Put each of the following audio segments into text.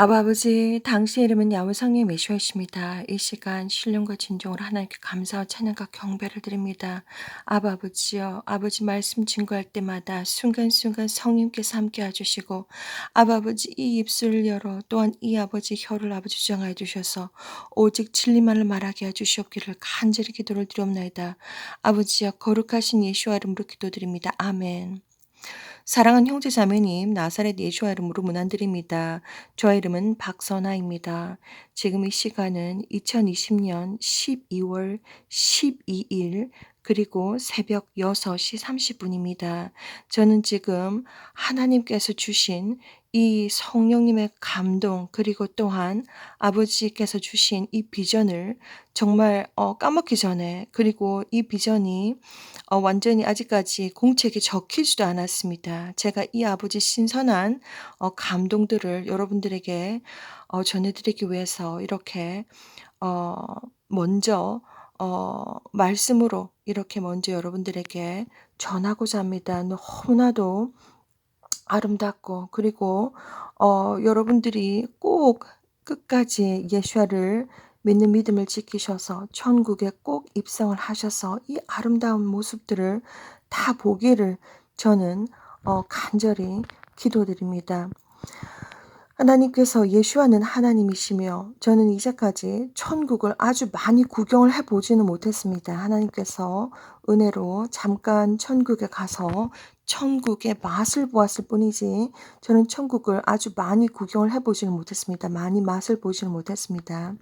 아버지, 당신의 이름은 야훼 성령 메시아이십니다. 이 시간 신령과 진정으로 하나님께 감사와 찬양과 경배를 드립니다. 아버지요, 아버지 말씀 증거할 때마다 순간순간 성령께서 함께 해주시고, 아버지 이 입술을 열어 또한 이 아버지 혀를 아버지 주장하여 주셔서 오직 진리만을 말하게 해주시옵기를 간절히 기도를 드리옵나이다. 아버지여, 거룩하신 예수와 이름으로 기도드립니다. 아멘. 사랑하는 형제 자매님, 나사렛 예수와 이름으로 문안드립니다. 저의 이름은 박선아입니다. 지금 이 시간은 2020년 12월 12일 그리고 새벽 6시 30분입니다. 저는 지금 하나님께서 주신 이 성령님의 감동 그리고 또한 아버지께서 주신 이 비전을 정말 까먹기 전에, 그리고 이 비전이 완전히 아직까지 공책에 적히지도 않았습니다. 제가 이 아버지 신선한 감동들을 여러분들에게 전해 드리기 위해서 이렇게 어 먼저 말씀으로 이렇게 먼저 여러분들에게 전하고자 합니다. 너무나도 아름답고, 그리고 여러분들이 꼭 끝까지 예수와를 믿는 믿음을 지키셔서 천국에 꼭 입성을 하셔서 이 아름다운 모습들을 다 보기를 저는 간절히 기도드립니다. 하나님께서 예수와는 하나님이시며 저는 이제까지 천국을 아주 많이 구경을 해보지는 못했습니다. 하나님께서 은혜로 잠깐 천국에 가서 천국의 맛을 보았을 뿐이지 저는 천국을 아주 많이 구경을 해보지는 못했습니다. 많이 맛을 보지는 못했습니다.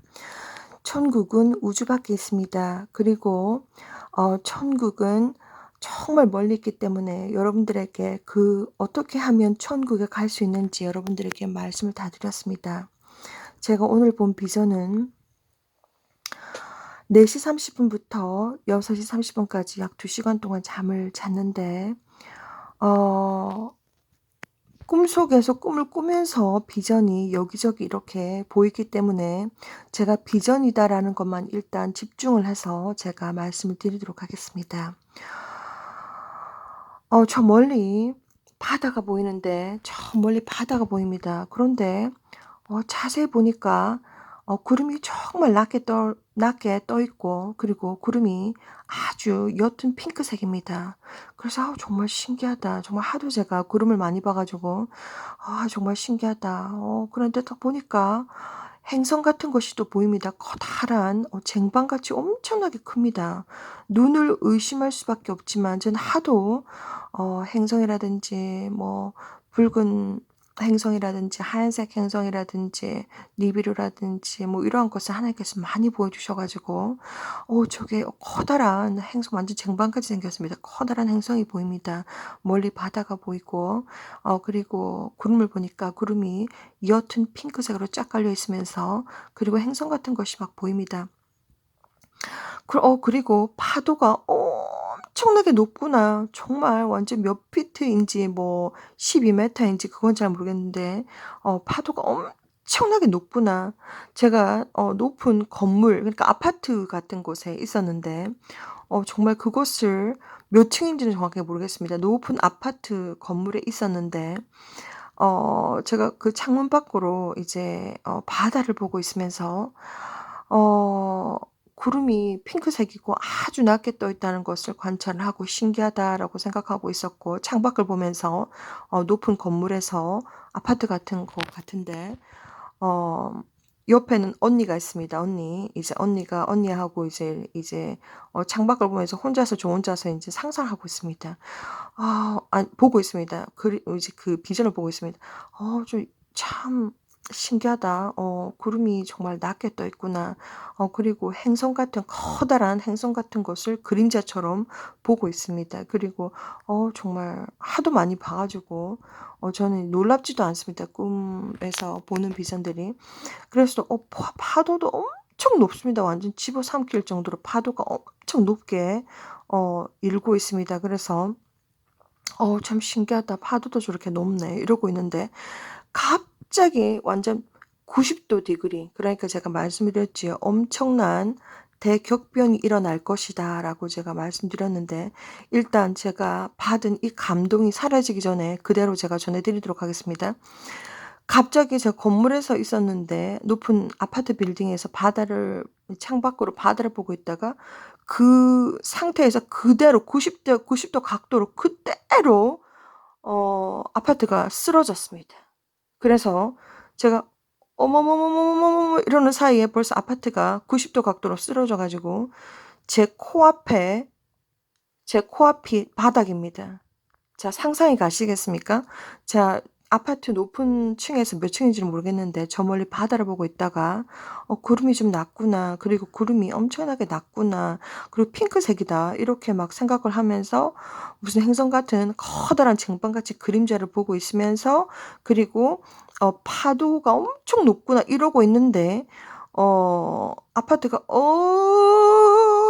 천국은 우주 밖에 있습니다. 그리고 천국은 정말 멀리 있기 때문에 여러분들에게 어떻게 하면 천국에 갈 수 있는지 여러분들에게 말씀을 다 드렸습니다. 제가 오늘 본 비전은 4시 30분부터 6시 30분까지 약 2시간 동안 잠을 잤는데 꿈속에서 꿈을 꾸면서 비전이 여기저기 이렇게 보이기 때문에 제가 비전이다라는 것만 일단 집중을 해서 제가 말씀을 드리도록 하겠습니다. 저 멀리 바다가 보이는데 저 멀리 바다가 보입니다. 그런데 자세히 보니까 구름이 정말 낮게 떠 있고, 그리고 구름이 아주 옅은 핑크색입니다. 그래서 정말 신기하다. 정말 하도 제가 구름을 많이 봐 가지고 정말 신기하다. 그런데 딱 보니까 행성 같은 것이 또 보입니다. 커다란 쟁반같이 엄청나게 큽니다. 눈을 의심할 수밖에 없지만 저는 하도 행성이라든지 뭐 붉은 행성이라든지 하얀색 행성이라든지 니비루라든지 뭐 이러한 것을 하나님께서 많이 보여주셔 가지고 저게 커다란 행성, 완전 쟁반같이 생겼습니다. 커다란 행성이 보입니다. 멀리 바다가 보이고 그리고 구름을 보니까 구름이 옅은 핑크색으로 쫙 깔려 있으면서, 그리고 행성 같은 것이 막 보입니다. 그리고 파도가 엄청나게 높구나. 정말 완전 몇 피트인지 뭐 12m인지 그건 잘 모르겠는데 파도가 엄청나게 높구나. 제가 높은 건물, 그러니까 아파트 같은 곳에 있었는데 정말 그곳을 몇 층인지는 정확하게 모르겠습니다. 높은 아파트 건물에 있었는데 제가 그 창문 밖으로 이제 바다를 보고 있으면서 어 구름이 핑크색이고 아주 낮게 떠 있다는 것을 관찰을 하고 '신기하다.'라고 생각하고 있었고, 창밖을 보면서 높은 건물에서 아파트 같은 것 같은데 어 옆에는 언니가 있습니다. 언니하고 이제 창밖을 보면서 혼자서 저 혼자서 인제 상상하고 있습니다. 보고 있습니다. 이제 그 비전을 보고 있습니다. 좀 참 신기하다. 구름이 정말 낮게 떠 있구나. 그리고 커다란 행성 같은 것을 그림자처럼 보고 있습니다. 그리고 정말 하도 많이 봐 가지고 저는 놀랍지도 않습니다, 꿈에서 보는 비전들이. 그래서 파도도 엄청 높습니다. 완전 집어삼킬 정도로 파도가 엄청 높게 일고 있습니다. 그래서 '참 신기하다. 파도도 저렇게 높네.' 이러고 있는데 갑자기 완전 90도 디그리, 그러니까 제가 말씀드렸지요. "엄청난 대격변이 일어날 것이다."라고 제가 말씀드렸는데, 일단 제가 받은 이 감동이 사라지기 전에 그대로 제가 전해 드리도록 하겠습니다. 갑자기 제가 건물에서 있었는데 높은 아파트 빌딩에서 바다를 창밖으로 바다를 보고 있다가 그 상태에서 그대로 90도 각도로 그대로 아파트가 쓰러졌습니다. 그래서 제가 어머머머머머머머 이러는 사이에 벌써 아파트가 90도 각도로 쓰러져 가지고 제 코앞에 제 코앞이 바닥입니다. 자, 상상이 가시겠습니까? 자, 아파트 높은 층에서 몇 층인지는 모르겠는데 저 멀리 바다를 보고 있다가 구름이 좀 낮구나. 그리고 구름이 엄청나게 낮구나. 그리고 핑크색이다. 이렇게 막 생각을 하면서 무슨 행성 같은 커다란 쟁반같이 그림자를 보고 있으면서 그리고 파도가 엄청 높구나 이러고 있는데 아파트가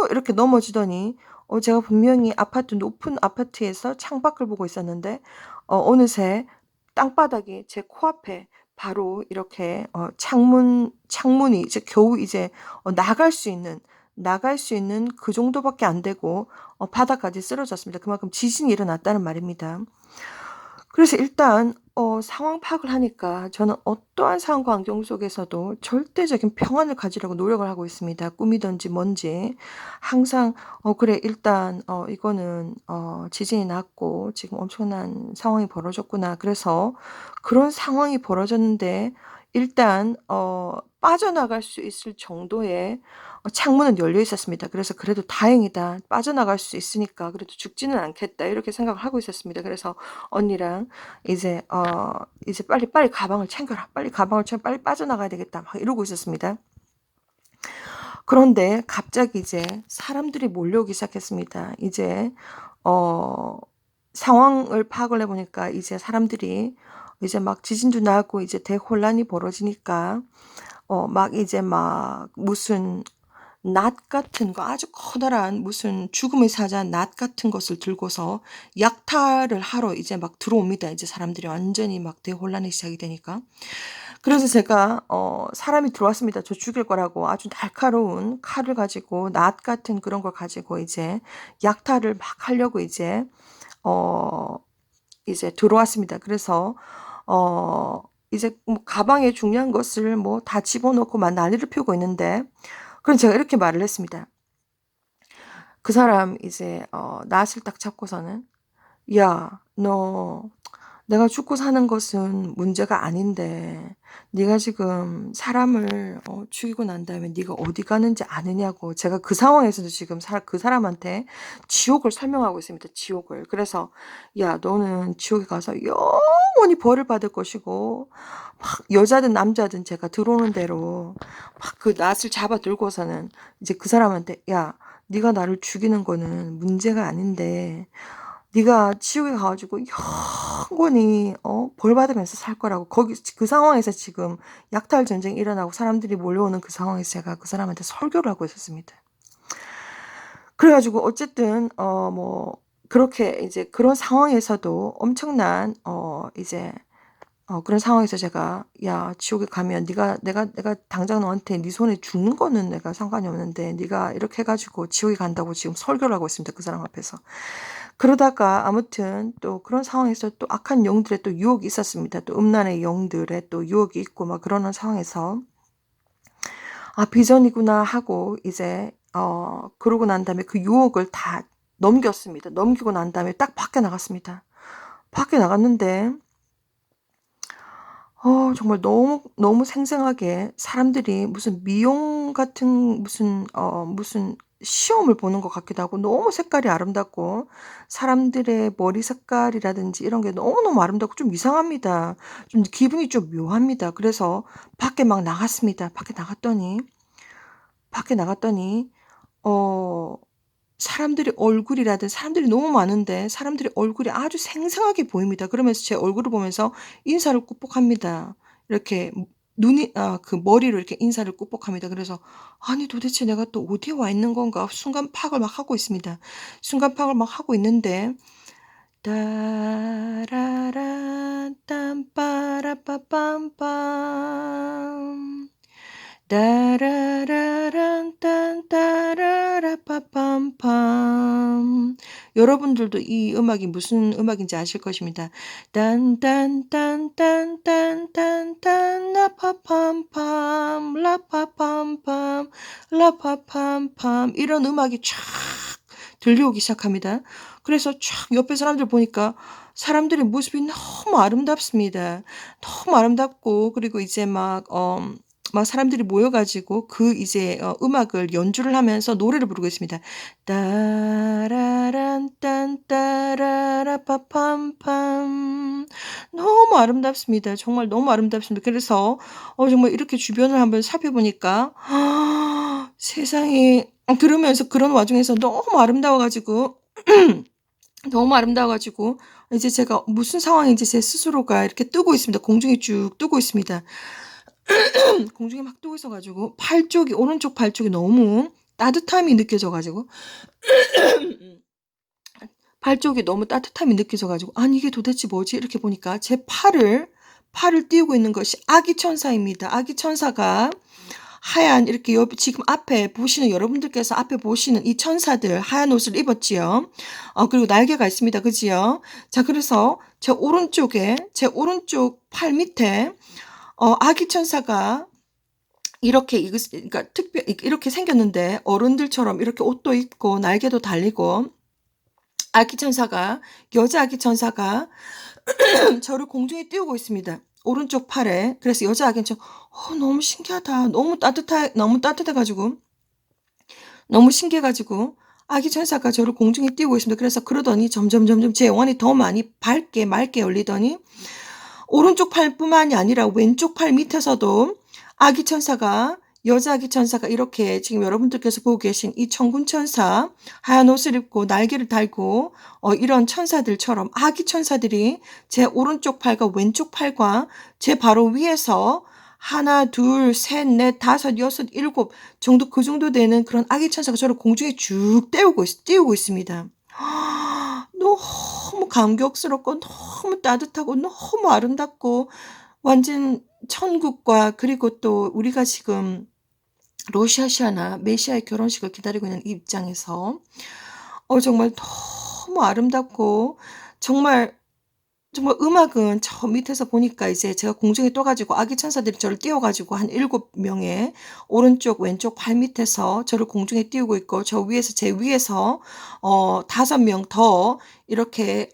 이렇게 넘어지더니 제가 분명히 높은 아파트에서 창밖을 보고 있었는데 어느새 땅바닥이 제 코앞에 바로 이렇게 창문이 이제 겨우 이제 나갈 수 있는 그 정도밖에 안 되고 바닥까지 쓰러졌습니다. 그만큼 지진이 일어났다는 말입니다. 그래서 일단 상황 파악을 하니까 저는 어떠한 상황과 환경 속에서도 절대적인 평안을 가지려고 노력을 하고 있습니다. 꿈이든지 뭔지. 항상 그래 일단 이거는 지진이 났고 지금 엄청난 상황이 벌어졌구나. 그래서 그런 상황이 벌어졌는데 일단 빠져나갈 수 있을 정도의 창문은 열려 있었습니다. 그래서 '그래도 다행이다. 빠져나갈 수 있으니까 그래도 죽지는 않겠다.' 이렇게 생각을 하고 있었습니다. 그래서 언니랑 이제 "빨리 가방을 챙겨라. 빨리 가방을 챙겨 빨리 빠져나가야 되겠다." 막 이러고 있었습니다. 그런데 갑자기 이제 사람들이 몰려오기 시작했습니다. 이제 어 상황을 파악을 해 보니까 이제 사람들이 이제 막 지진도 나고 이제 대혼란이 벌어지니까 막 이제 막 무슨 낫 같은 거 아주 커다란 무슨 죽음의 사자 낫 같은 것을 들고서 약탈을 하러 이제 막 들어옵니다. 이제 사람들이 완전히 막 대혼란이 시작이 되니까. 그래서 제가 사람이 들어왔습니다. 저 죽일 거라고 아주 날카로운 칼을 가지고 낫 같은 그런 걸 가지고 이제 약탈을 막 하려고 어 이제 들어왔습니다. 그래서 이제 뭐 가방에 중요한 것을 뭐 다 집어넣고 막 난리를 피우고 있는데 그럼 제가 이렇게 말을 했습니다. 그 사람 이제 낫을 딱 잡고서는 "야 너 내가 죽고 사는 것은 문제가 아닌데 네가 지금 사람을 죽이고 난 다음에 네가 어디 가는지 아느냐고." 제가 그 상황에서도 지금 그 사람한테 지옥을 설명하고 있습니다, 지옥을. 그래서 "야 너는 지옥에 가서 영원히 벌을 받을 것이고" 막 여자든 남자든 제가 들어오는 대로 막 그 낫을 잡아 들고서는 이제 그 사람한테 "야 네가 나를 죽이는 거는 문제가 아닌데 네가 지옥에 가 가지고 영원히 벌 받으면서 살 거라고." 거기 그 상황에서 지금 약탈 전쟁이 일어나고 사람들이 몰려오는 그 상황에서 제가 그 사람한테 설교를 하고 있었습니다. 그래 가지고 어쨌든 뭐 그렇게 이제 그런 상황에서도 엄청난 이제 그런 상황에서 제가 "야 지옥에 가면 내가 당장 너한테 네 손에 죽는 거는 내가 상관이 없는데 네가 이렇게 해 가지고 지옥에 간다."고 지금 설교를 하고 있습니다, 그 사람 앞에서. 그러다가 아무튼 또 그런 상황에서 또 악한 영들의 또 유혹이 있었습니다. 또 음란의 영들의 또 유혹이 있고 막 그러는 상황에서 '아 비전이구나.' 하고 이제 그러고 난 다음에 그 유혹을 다 넘겼습니다. 넘기고 난 다음에 딱 밖에 나갔습니다. 밖에 나갔는데 정말 너무 생생하게 사람들이 무슨 미용 같은 무슨 시험을 보는 것 같기도 하고 너무 색깔이 아름답고 사람들의 머리 색깔이라든지 이런 게 너무너무 아름답고 좀 이상합니다. 좀 기분이 좀 묘합니다. 그래서 밖에 막 나갔습니다. 밖에 나갔더니 어 사람들이 너무 많은데 사람들의 얼굴이 아주 생생하게 보입니다. 그러면서 제 얼굴을 보면서 인사를 꾹꾹합니다. 이렇게 그 머리로 이렇게 인사를 꾹꾹합니다. 그래서 '아니 도대체 내가 또 어디에 와 있는 건가?' 순간 파악을 막 하고 있습니다. 순간 파악을 막 하고 있는데 따라란 딴빠라빠빰빰 따라라란 딴 따라라빠빰빰 여러분들도 이 음악이 무슨 음악인지 아실 것입니다. 딴딴딴딴딴딴딴 라파팜팜 라파팜팜 라파팜팜 이런 음악이 촥 들려오기 시작합니다. 그래서 촥 옆에 사람들 보니까 사람들의 모습이 너무 아름답습니다. 너무 아름답고 그리고 이제 막 사람들이 모여 가지고 그 이제 음악을 연주를 하면서 노래를 부르고 있습니다. 따라란 딴 따라라 빠팜팜. 너무 아름답습니다. 정말 너무 아름답습니다. 그래서 정말 이렇게 주변을 한번 살펴보니까 세상에 들으면서 그런 와중에서 너무 아름다워 가지고 너무 아름다워 가지고 이제 제가 무슨 상황인지 제 스스로가 이렇게 뜨고 있습니다. 공중에 쭉 뜨고 있습니다. 공중에 막 뜨고 있어 가지고 오른쪽 팔 쪽이 너무 따뜻함이 느껴져 가지고 팔 쪽이 너무 따뜻함이 느껴져 가지고 '아니 이게 도대체 뭐지?' 이렇게 보니까 제 팔을 띄우고 있는 것이 아기 천사입니다. 아기 천사가 하얀 이렇게 지금 앞에 보시는 여러분들께서 앞에 보시는 이 천사들 하얀 옷을 입었지요. 그리고 날개가 있습니다. 그지요? 자 그래서 제 오른쪽 팔 밑에 아기 천사가 이렇게 그러니까 이렇게 생겼는데 어른들처럼 이렇게 옷도 입고 날개도 달리고 아기 천사가 여자 아기 천사가 저를 공중에 띄우고 있습니다. 오른쪽 팔에. 그래서 여자 아기 천사 너무 신기하다. 너무 따뜻해 가지고 너무 신기해 가지고 아기 천사가 저를 공중에 띄우고 있습니다. 그래서 그러더니 점점 제 영혼이 더 많이 밝게 맑게 열리더니 오른쪽 팔뿐만이 아니라 왼쪽 팔 밑에서도 아기 천사가 여자 아기 천사가 이렇게 지금 여러분들께서 보고 계신 이 천군 천사 하얀 옷을 입고 날개를 달고 이런 천사들처럼 아기 천사들이 제 오른쪽 팔과 왼쪽 팔과 제 바로 위에서 하나, 둘, 셋, 넷, 다섯, 여섯, 일곱 정도 그 정도 되는 그런 아기 천사가 저를 공중에 쭉 띄우고 있습니다. 너무 감격스럽고 너무 따뜻하고 너무 아름답고 완전 천국과 그리고 또 우리가 지금 러시아시아나 메시아의 결혼식을 기다리고 있는 이 입장에서 정말 너무 아름답고 정말 음악은 저 밑에서 보니까 이제 제가 공중에 떠 가지고 아기 천사들이 저를 띄워 가지고 한 7명의 오른쪽 왼쪽 발 밑에서 저를 공중에 띄우고 있고 제 위에서 5명 더 이렇게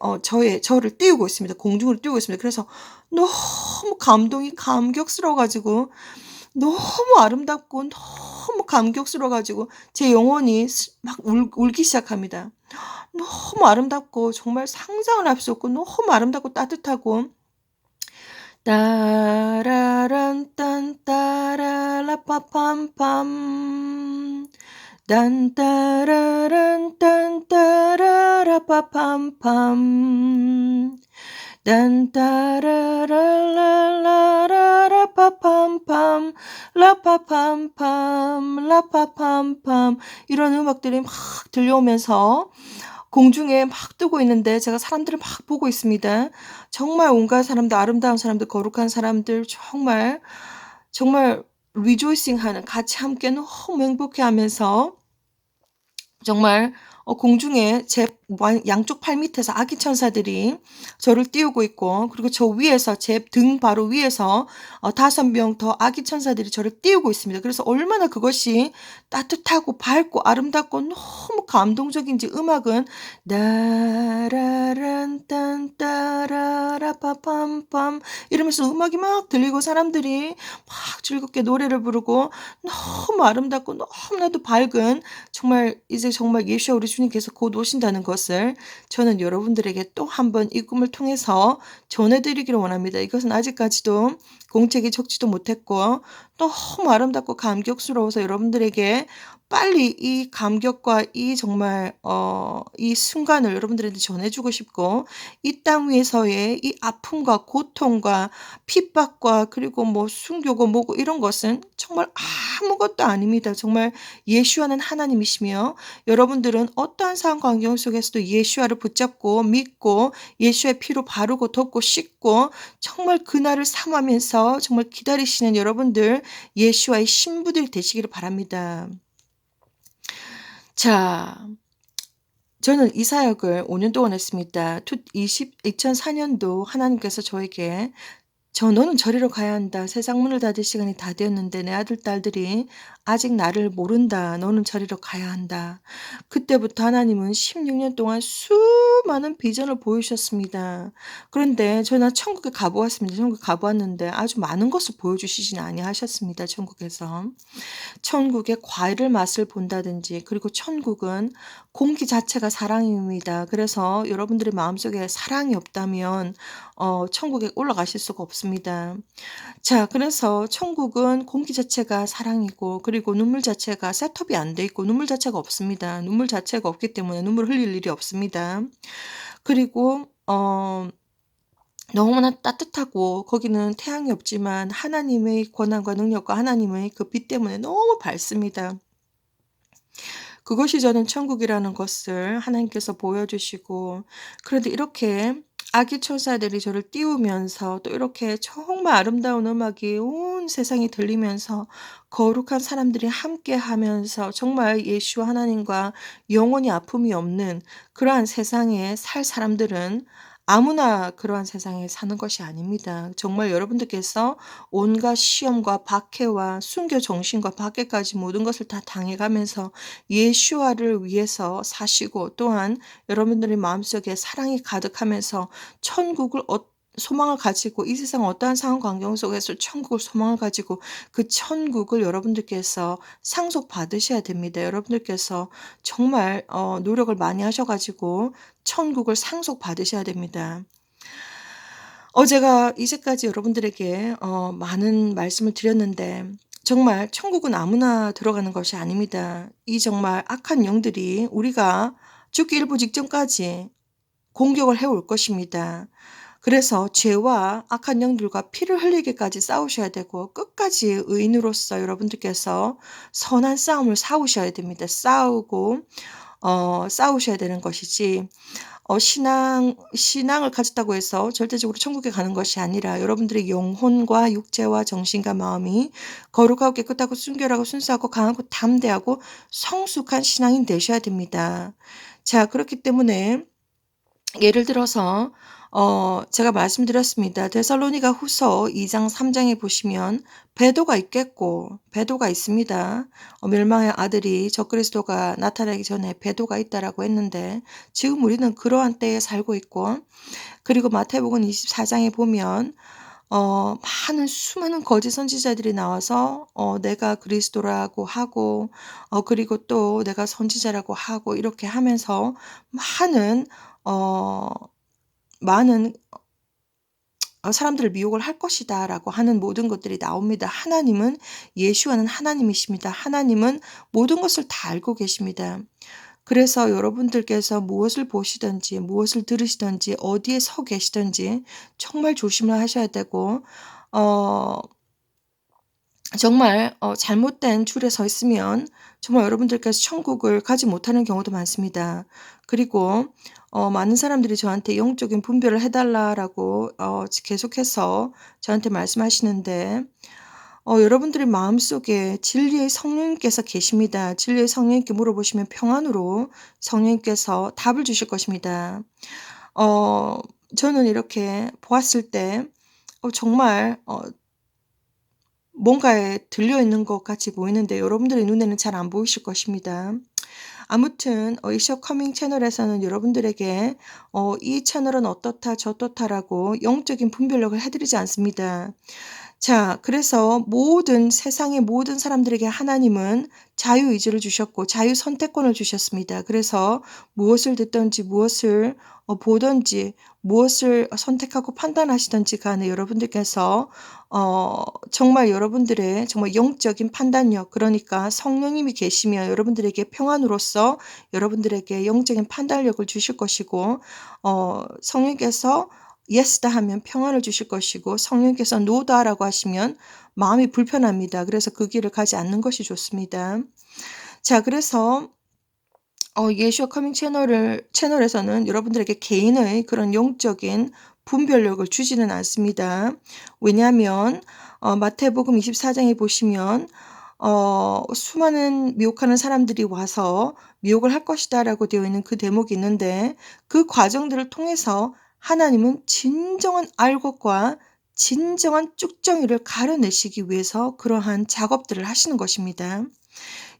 저를 띄우고 있습니다. 공중으로 띄우고 있습니다. 그래서 너무 감격스러워 가지고 너무 아름답고 너무 감격스러워 가지고 제 영혼이 막 울기 시작합니다. 너무 아름답고 정말 상상을 할 수 없고 너무 아름답고 따뜻하고 따라란 딴 따라라 빠팜팜 딴따라란 딴 따라라 빠팜팜 딴따라라라라라 빠팜팜 라빠팜팜 라빠팜팜 이런 음악들이 막 들려오면서 공중에 막 뜨고 있는데 제가 사람들을 막 보고 있습니다. 정말 온갖 사람들 아름다운 사람들 거룩한 사람들 정말 리조이싱 하는 같이 함께 너무 행복해하면서 정말 공중에 제 양쪽 팔 밑에서 아기 천사들이 저를 띄우고 있고 그리고 저 위에서 제 등 바로 위에서 5명 더 아기 천사들이 저를 띄우고 있습니다. 그래서 얼마나 그것이 따뜻하고 밝고 아름답고 너무 감동적인지 음악은 나라란 딴 따라라 빠팜팜 이러면서 음악이 막 들리고 사람들이 막 즐겁게 노래를 부르고 너무 아름답고 너무나도 밝은 정말 예수와 우리 주님께서 곧 오신다는 것을 저는 여러분들에게 또 한 번 이 꿈을 통해서 전해 드리기를 원합니다. 이것은 아직까지도 공책이 적지도 못했고 너무 아름답고 감격스러워서 여러분들에게 빨리 이 감격과 이 정말 이 순간을 여러분들한테 전해 주고 싶고 이 땅 위에서의 이 아픔과 고통과 핍박과 그리고 뭐 순교고 뭐고 이런 것은 정말 아무것도 아닙니다. 정말 예수와는 하나님이시며 여러분들은 어떠한 상황 환경 속에서도 예수와를 붙잡고 믿고 예수의 피로 바르고 덮고 씻고 정말 그날을 삼하면서 정말 기다리시는 여러분들 예수와의 신부들이 되시기를 바랍니다. 자, 저는 이 사역을 5년 동안 했습니다. 2004년도 하나님께서 저에게 "너는 저리로 가야 한다. 세상 문을 닫을 시간이 다 되었는데 내 아들 딸들이 아직 나를 모른다. 너는 저리로 가야 한다." 그때부터 하나님은 16년 동안 수많은 비전을 보여주셨습니다. 그런데 저는 천국에 가 보았습니다. 천국에 가 보았는데 아주 많은 것을 보여주시진 아니하셨습니다, 천국에서. 천국의 과일을 맛을 본다든지, 그리고 천국은 공기 자체가 사랑입니다. 그래서 여러분들의 마음속에 사랑이 없다면 천국에 올라가실 수가 없습니다. 자, 그래서 천국은 공기 자체가 사랑이고, 그리고 눈물 자체가 셋업이 안 돼 있고 눈물 자체가 없습니다. 눈물 자체가 없기 때문에 눈물 흘릴 일이 없습니다. 그리고 너무나 따뜻하고, 거기는 태양이 없지만 하나님의 권한과 능력과 하나님의 그 빛 때문에 너무 밝습니다. 그것이 저는 천국이라는 것을 하나님께서 보여주시고, 그런데 이렇게 아기 천사들이 저를 띄우면서, 또 이렇게 정말 아름다운 음악이 온 세상에 들리면서, 거룩한 사람들이 함께하면서 정말 예수와 하나님과 영원히 아픔이 없는 그러한 세상에 살 사람들은 아무나 그러한 세상에 사는 것이 아닙니다. 정말 여러분들께서 온갖 시험과 박해와 순교 정신과 박해까지 모든 것을 다 당해가면서 예수와를 위해서 사시고, 또한 여러분들의 마음속에 사랑이 가득하면서 천국을 소망을 가지고, 이 세상 어떠한 상황 환경 속에서 천국을 소망을 가지고 그 천국을 여러분들께서 상속받으셔야 됩니다. 여러분들께서 정말 노력을 많이 하셔 가지고 천국을 상속받으셔야 됩니다. 제가 이제까지 여러분들에게 많은 말씀을 드렸는데, 정말 천국은 아무나 들어가는 것이 아닙니다. 이 정말 악한 영들이 우리가 죽기 일부 직전까지 공격을 해올 것입니다. 그래서 죄와 악한 영들과 피를 흘리기까지 싸우셔야 되고, 끝까지 의인으로서 여러분들께서 선한 싸움을 싸우셔야 됩니다. 싸우셔야 되는 것이지, 신앙을 가졌다고 해서 절대적으로 천국에 가는 것이 아니라, 여러분들의 영혼과 육체와 정신과 마음이 거룩하고 깨끗하고 순결하고 순수하고 강하고 담대하고 성숙한 신앙인 되셔야 됩니다. 자, 그렇기 때문에 예를 들어서 제가 말씀드렸습니다. 데살로니가 후서 2장 3 장에 보시면 배도가 있겠고, 배도가 있습니다. 멸망의 아들이 적그리스도가 나타나기 전에 배도가 있다라고 했는데, 지금 우리는 그러한 때에 살고 있고, 그리고 마태복음 24 장에 보면 많은 수많은 거짓 선지자들이 나와서 내가 그리스도라고 하고, 그리고 또 내가 선지자라고 하고, 이렇게 하면서 많은 어 많은 사람들을 미혹을 할 것이다라고 하는 모든 것들이 나옵니다. 하나님은, 예수와는 하나님이십니다. 하나님은 모든 것을 다 알고 계십니다. 그래서 여러분들께서 무엇을 보시든지 무엇을 들으시든지 어디에 서 계시든지 정말 조심을 하셔야 되고, 어 정말 잘못된 줄에 서 있으면 정말 여러분들께서 천국을 가지 못하는 경우도 많습니다. 그리고 많은 사람들이 저한테 "영적인 분별을 해 달라."라고 계속해서 저한테 말씀하시는데, 여러분들의 마음속에 진리의 성령님께서 계십니다. 진리의 성령님께 물어보시면 평안으로 성령님께서 답을 주실 것입니다. 어 저는 이렇게 보았을 때 정말 뭔가에 들려 있는 것 같이 보이는데, 여러분들의 눈에는 잘 안 보이실 것입니다. 아무튼 이쇼 커밍 채널에서는 여러분들에게 이 채널은 어떻다 저떻다라고 영적인 분별력을 해 드리지 않습니다. 자, 그래서 세상의 모든 사람들에게 하나님은 자유의지를 주셨고 자유 선택권을 주셨습니다. 그래서 무엇을 듣든지 무엇을 보든지 무엇을 선택하고 판단하시든지 간에 여러분들께서 정말 여러분들의 정말 영적인 판단력, 그러니까 성령님이 계시면 여러분들에게 평안으로서 여러분들에게 영적인 판단력을 주실 것이고, 성령께서 예스다 하면 평안을 주실 것이고, 성령께서 노다라고 하시면 마음이 불편합니다. 그래서 그 길을 가지 않는 것이 좋습니다. 자, 그래서 예수와 커밍 채널에서는 여러분들에게 개인의 그런 영적인 분별력을 주지는 않습니다. 왜냐하면 마태복음 24 장에 보시면 수많은 미혹하는 사람들이 와서 미혹을 할 것이다라고 되어 있는 그 대목이 있는데 그 과정들을 통해서 하나님은 진정한 알곡과 진정한 쭉정이를 가려내시기 위해서 그러한 작업들을 하시는 것입니다.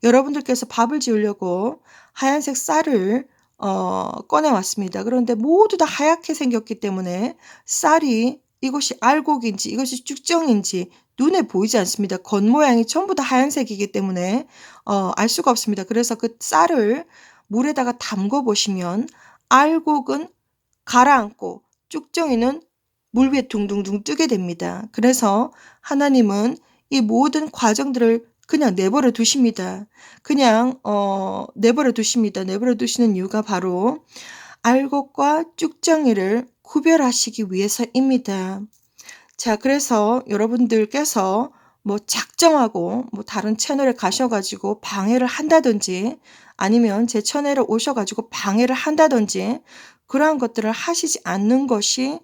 여러분들께서 밥을 지으려고 하얀색 쌀을 꺼내 왔습니다. 그런데 모두 다 하얗게 생겼기 때문에 쌀이 이것이 알곡인지 이것이 쭉정인지 눈에 보이지 않습니다. 겉모양이 전부 다 하얀색이기 때문에 알 수가 없습니다. 그래서 그 쌀을 물에다가 담궈 보시면 알곡은 가라앉고 쭉정이는 물 위에 둥둥둥 뜨게 됩니다. 그래서 하나님은 이 모든 과정들을 그냥 내버려 두십니다. 그냥 내버려 두십니다. 내버려 두시는 이유가 바로 알곡과 쭉정이를 구별하시기 위해서입니다. 자, 그래서 여러분들께서 뭐 작정하고 뭐 다른 채널에 가셔 가지고 방해를 한다든지 아니면 제 채널에 오셔 가지고 방해를 한다든지 그러한 것들을 하시지 않는 것을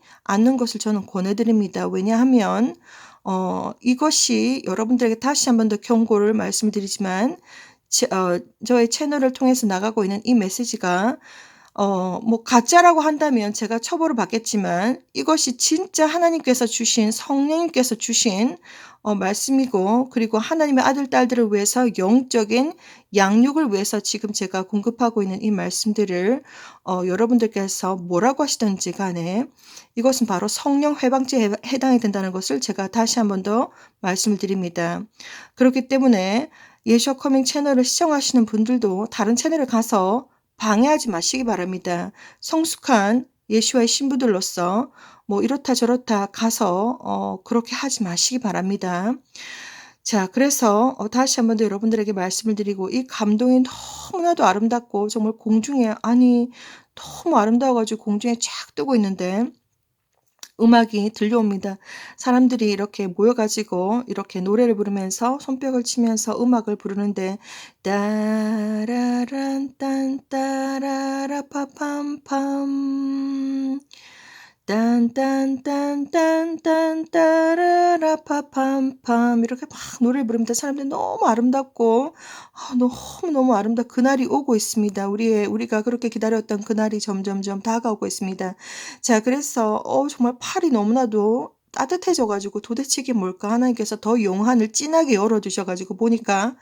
저는 권해 드립니다. 왜냐하면 이것이 여러분들에게 다시 한 번 더 경고를 말씀드리지만 저의 채널을 통해서 나가고 있는 이 메시지가 뭐 가짜라고 한다면 제가 처벌을 받겠지만 이것이 진짜 하나님께서 주신 성령님께서 주신 말씀이고 그리고 하나님의 아들 딸들을 위해서 영적인 양육을 위해서 지금 제가 공급하고 있는 이 말씀들을 여러분들께서 뭐라고 하시든지 간에 이것은 바로 성령 회방죄에 해당이 된다는 것을 제가 다시 한 번 더 말씀을 드립니다. 그렇기 때문에 예수와 커밍 채널을 시청하시는 분들도 다른 채널에 가서 방해하지 마시기 바랍니다. 성숙한 예수와의 신부들로서 뭐 이렇다 저렇다 가서 그렇게 하지 마시기 바랍니다. 자, 그래서 다시 한 번 더 여러분들에게 말씀을 드리고 이 감동이 너무나도 아름답고 정말 공중에 너무 아름다워 가지고 공중에 쫙 뜨고 있는데 음악이 들려옵니다. 사람들이 이렇게 모여 가지고 이렇게 노래를 부르면서 손뼉을 치면서 음악을 부르는데 따라란 딴 따라라 파팜팜 딴딴딴딴딴 따라라 파팜팜 이렇게 막 노래를 부릅니다. 사람들이 너무 아름답고 너무너무 그날이 오고 있습니다. 우리가 그렇게 기다렸던 그날이 점점점 다가오고 있습니다. 자, 그래서 정말 팔이 너무나도 따뜻해져 가지고 도대체 이게 뭘까? 하나님께서 더 영안을 진하게 열어 두셔 가지고 보니까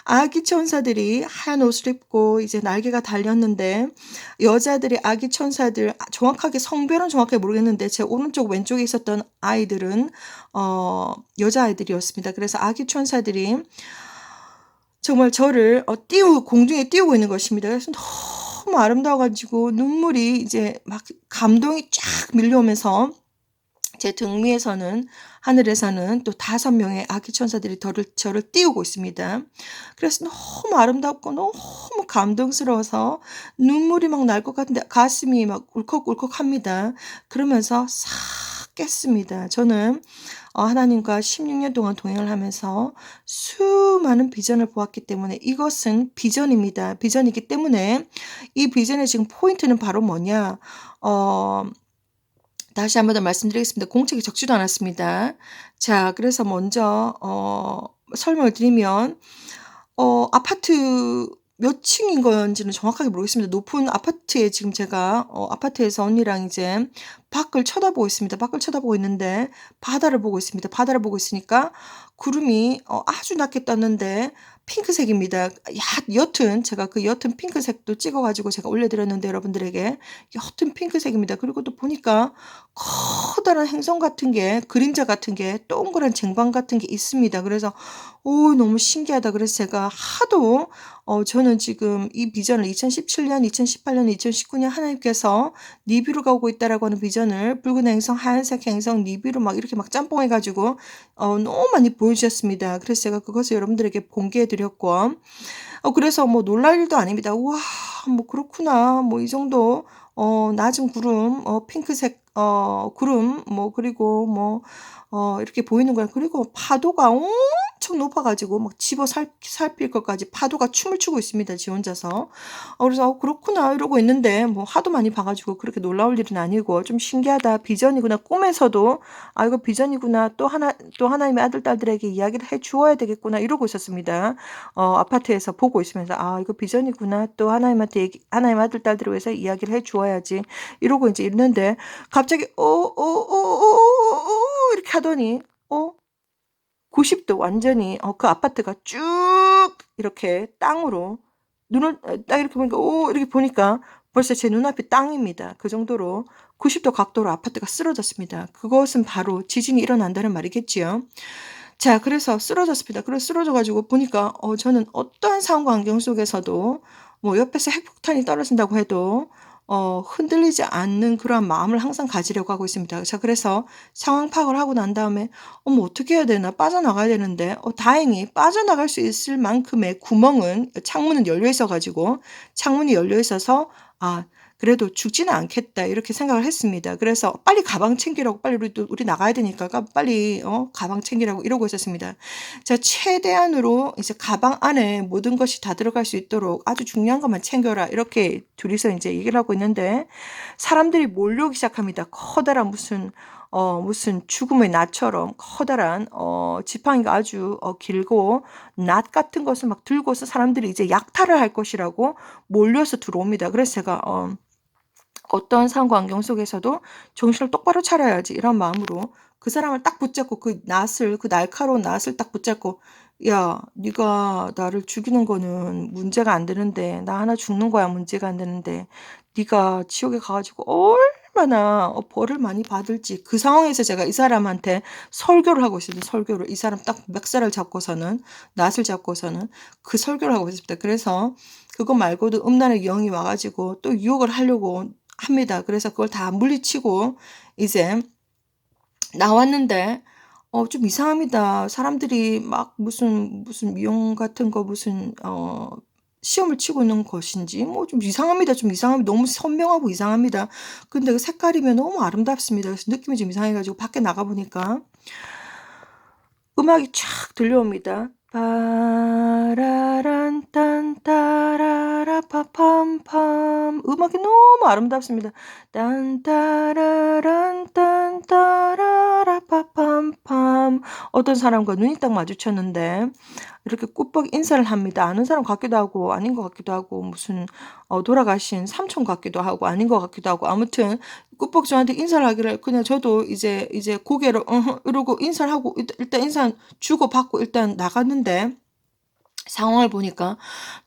아기 천사들이 하얀 옷을 입고 이제 날개가 달렸는데 여자들이 아기 천사들 정확하게 성별은 정확하게 모르겠는데 제 오른쪽 왼쪽에 있었던 아이들은 여자아이들이었습니다. 그래서 아기 천사들이 정말 저를 공중에 띄우고 있는 것입니다. 그래서 너무 아름다워 가지고 눈물이 이제 막 감동이 쫙 밀려오면서 제 등 위에서는 하늘에서는 또 5명의 아기 천사들이 저를 띄우고 있습니다. 그래서 너무 아름답고 너무 감동스러워서 눈물이 막 날 것 같은데 가슴이 막 울컥울컥합니다. 그러면서 싹 깼습니다. 저는 하나님과 16년 동안 동행을 하면서 수많은 비전을 보았기 때문에 이것은 비전입니다. 비전이기 때문에 이 비전의 지금 포인트는 바로 뭐냐? 다시 한 번 더 말씀드리겠습니다. 공책이 적지도 않았습니다. 자, 그래서 먼저 설명을 드리면 아파트 몇 층인 건지는 정확하게 모르겠습니다. 높은 아파트에 지금 제가 아파트에서 언니랑 이제 밖을 쳐다보고 있습니다. 밖을 쳐다보고 있는데 바다를 보고 있습니다. 바다를 보고 있으니까 구름이 아주 낮게 떴는데 핑크색입니다. 옅은 제가 그 옅은 핑크색도 찍어 가지고 제가 올려 드렸는데 여러분들에게 옅은 핑크색입니다. 그리고 또 보니까 커다란 행성 같은 게 그림자 같은 게 동그란 쟁반 같은 게 있습니다. 그래서 너무 신기하다. 그래서 제가 하도 저는 지금 이 비전을 2017년, 2018년, 2019년 하나님께서 니비루가 오고 있다라고 하는 비전을 붉은 행성, 하얀색 행성, 니비루 막 이렇게 막 짬뽕해 가지고 너무 많이 보여주셨습니다. 그래서 제가 그것을 여러분들에게 공개해 드렸고 그래서 뭐 놀랄 일도 아닙니다. 우와, 뭐 그렇구나. 뭐 이 정도 낮은 구름, 핑크색 구름 그리고 이렇게 보이는구나. 그리고 파도가 엄청 높아 가지고 막 집어 살필 것까지 파도가 춤을 추고 있습니다, 지 혼자서. 그래서 '그렇구나.' 이러고 있는데 뭐 하도 많이 봐 가지고 그렇게 놀라울 일은 아니고 '좀 신기하다. 비전이구나.' 꿈에서도 '아 이거 비전이구나. 또 하나님의 아들 딸들에게 이야기를 해 주어야 되겠구나.' 이러고 있었습니다. 아파트에서 보고 있으면서 '아 이거 비전이구나. 또 하나님 아들 딸들을 위해서 이야기를 해 주어야지.' 이러고 인제 있는데 갑자기 이렇게 하더니 90도 완전히 그 아파트가 쭉 이렇게 땅으로 눈을 딱 이렇게 보니까 이렇게 보니까 벌써 제 눈앞이 땅입니다. 그 정도로 90도 각도로 아파트가 쓰러졌습니다. 그것은 바로 지진이 일어난다는 말이겠지요. 자 그래서 쓰러졌습니다. 그래서 쓰러져 가지고 보니까 저는 어떠한 상황 환경 속에서도 뭐 옆에서 핵폭탄이 떨어진다고 해도 흔들리지 않는 그러한 마음을 항상 가지려고 하고 있습니다. 자 그래서 상황 파악을 하고 난 다음에 '어머 어떻게 해야 되나? 빠져나가야 되는데.' 다행히 빠져나갈 수 있을 만큼의 구멍은 창문은 열려 있어 가지고 창문이 열려 있어서 '아 그래도 죽지는 않겠다.' 이렇게 생각을 했습니다. 그래서 빨리 가방 챙기라고 빨리 우리 나가야 되니까 빨리 가방 챙기라고 이러고 있었습니다. 자 최대한으로 이제 "가방 안에 모든 것이 다 들어갈 수 있도록 아주 중요한 것만 챙겨라." 이렇게 둘이서 인제 얘기를 하고 있는데 사람들이 몰려오기 시작합니다. 커다란 무슨 죽음의 낫처럼 커다란 지팡이가 아주 길고 낫 같은 것을 막 들고서 사람들이 이제 약탈을 할 것이라고 몰려서 들어옵니다. 그래서 제가 어떤 상황 환경 속에서도 '정신을 똑바로 차려야지.' 이런 마음으로 그 사람을 딱 붙잡고 그 날카로운 낫을 딱 붙잡고 "야 네가 나를 죽이는 거는 문제가 안 되는데 나 하나 죽는 거야 문제가 안 되는데 네가 지옥에 가 가지고 얼마나 벌을 많이 받을지." 그 상황에서 제가 이 사람한테 설교를 하고 있습니다, 설교를. 이 사람 딱 멱살을 잡고서는 낫을 잡고서는 그 설교를 하고 있습니다. 그래서 그거 말고도 음란의 영이 와 가지고 또 유혹을 하려고 합니다. 그래서 그걸 다 물리치고 이제 나왔는데 좀 이상합니다. 사람들이 막 무슨 미용 같은 거 무슨 시험을 치고 있는 것인지 뭐 좀 이상합니다. 좀 이상합니다. 너무 선명하고 이상합니다. 근데 그 색깔이면 너무 아름답습니다. 그래서 느낌이 좀 이상해 가지고 밖에 나가 보니까 음악이 촥 들려옵니다. 빠라란 딴 따라라 파팜팜 음악이 너무 아름답습니다. 딴 따라란 딴 따라라 파팜팜 어떤 사람과 눈이 딱 마주쳤는데 이렇게 꾸벅 인사를 합니다. 아는 사람 같기도 하고 아닌 것 같기도 하고 무슨 돌아가신 삼촌 같기도 하고 아닌 것 같기도 하고 아무튼 꾸벅 저한테 인사를 하기를 그냥 저도 이제 고개를 이러고 인사를 하고 일단 인사 주고받고 일단 나갔는데 상황을 보니까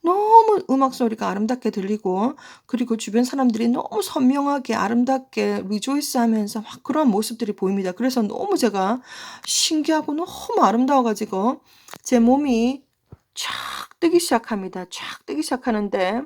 너무 음악 소리가 아름답게 들리고 그리고 주변 사람들이 너무 선명하게 아름답게 리조이스하면서 막 그런 모습들이 보입니다. 그래서 너무 제가 신기하고 너무 아름다워 가지고 제 몸이 촥 뜨기 시작합니다. 촥 뜨기 시작하는데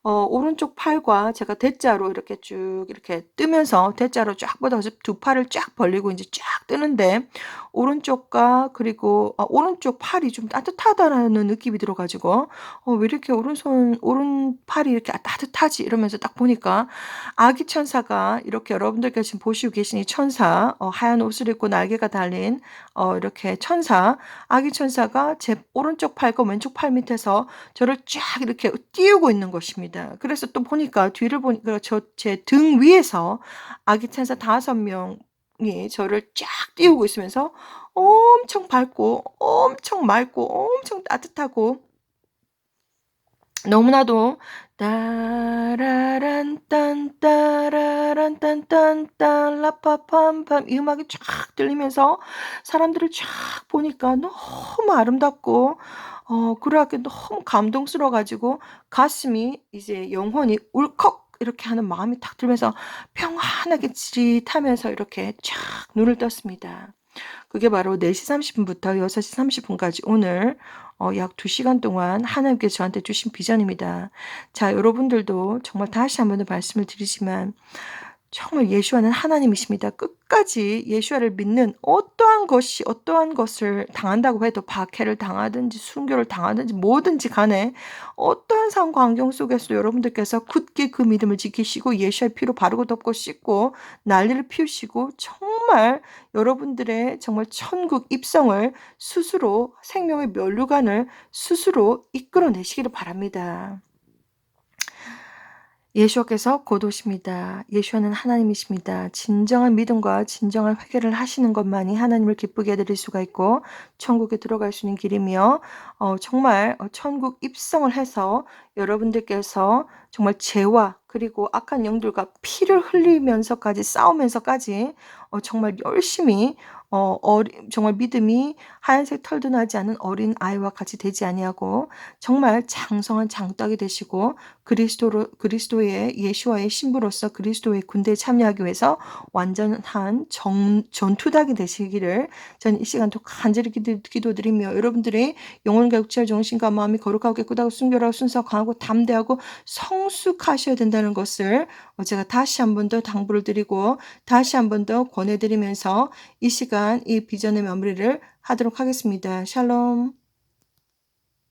오른쪽 팔과 제가 대자로 이렇게 쭉 이렇게 뜨면서 대자로 쫙 뻗어서 두 팔을 쫙 벌리고 인제 쫙 뜨는데 오른쪽과 그리고 오른쪽 팔이 좀 따뜻하다라는 느낌이 들어 가지고 '왜 이렇게 오른팔이 이렇게 따뜻하지?' 이러면서 딱 보니까 아기 천사가 이렇게 여러분들께서 지금 보시고 계신 이 천사 하얀 옷을 입고 날개가 달린 이렇게 천사 아기 천사가 제 오른쪽 팔과 왼쪽 팔 밑에서 저를 쫙 이렇게 띄우고 있는 것입니다. 그래서 또 보니까 뒤를 보니까 제 등 위에서 아기 천사 5 명이 저를 쫙 띄우고 있으면서 엄청 밝고 엄청 맑고 엄청 따뜻하고 너무나도 따라란 딴 따라란 딴 딴 딴 라파팜팜 이 음악이 쫙 들리면서 사람들을 쫙 보니까 너무 아름답고 그러하게 너무 감동스러워 가지고 가슴이 이제 영혼이 울컥 이렇게 하는 마음이 탁 들면서 평안하게 지릿하면서 이렇게 쫙 눈을 떴습니다. 그게 바로 4시 30 분부터 6시 30 분까지 오늘 약 2 시간 동안 하나님께서 저한테 주신 비전입니다. 자 여러분들도 정말 다시 한번 더 말씀을 드리지만 정말 예수와는 하나님이십니다. 끝까지 예수와를 믿는 어떠한 것을 당한다고 해도 박해를 당하든지 순교를 당하든지 뭐든지 간에 어떠한 상황 환경 속에서도 여러분들께서 굳게 그 믿음을 지키시고 예수의 피로 바르고 덮고 씻고 난리를 피우시고 정말 여러분들의 정말 천국 입성을 스스로 생명의 면류관을 스스로 이끌어내시기를 바랍니다. 예수께서 곧 오십니다. 예수는 하나님이십니다. 진정한 믿음과 진정한 회개를 하시는 것만이 하나님을 기쁘게 해드릴 수가 있고 천국에 들어갈 수 있는 길이며 정말 천국 입성을 해서 여러분들께서 정말 죄와 그리고 악한 영들과 피를 흘리면서까지 싸우면서까지 정말 열심히 정말 믿음이 하얀색 털도 나지 않은 어린 아이와 같이 되지 아니하고 정말 장성한 장떡이 되시고 그리스도의 예수와의 신부로서 그리스도의 군대에 참여하기 위해서 완전한 전투닭이 되시기를 저는 이 시간 또 간절히 기도드리며 여러분들의 영혼과 육체와 정신과 마음이 거룩하고 깨끗하고 순결하고 순수하고 강하고 담대하고 성숙하셔야 된다는 것을 제가 다시 한 번 더 당부를 드리고 다시 한 번 더 권해드리면서 이 시간 이 비전의 마무리를 하도록 하겠습니다. 샬롬.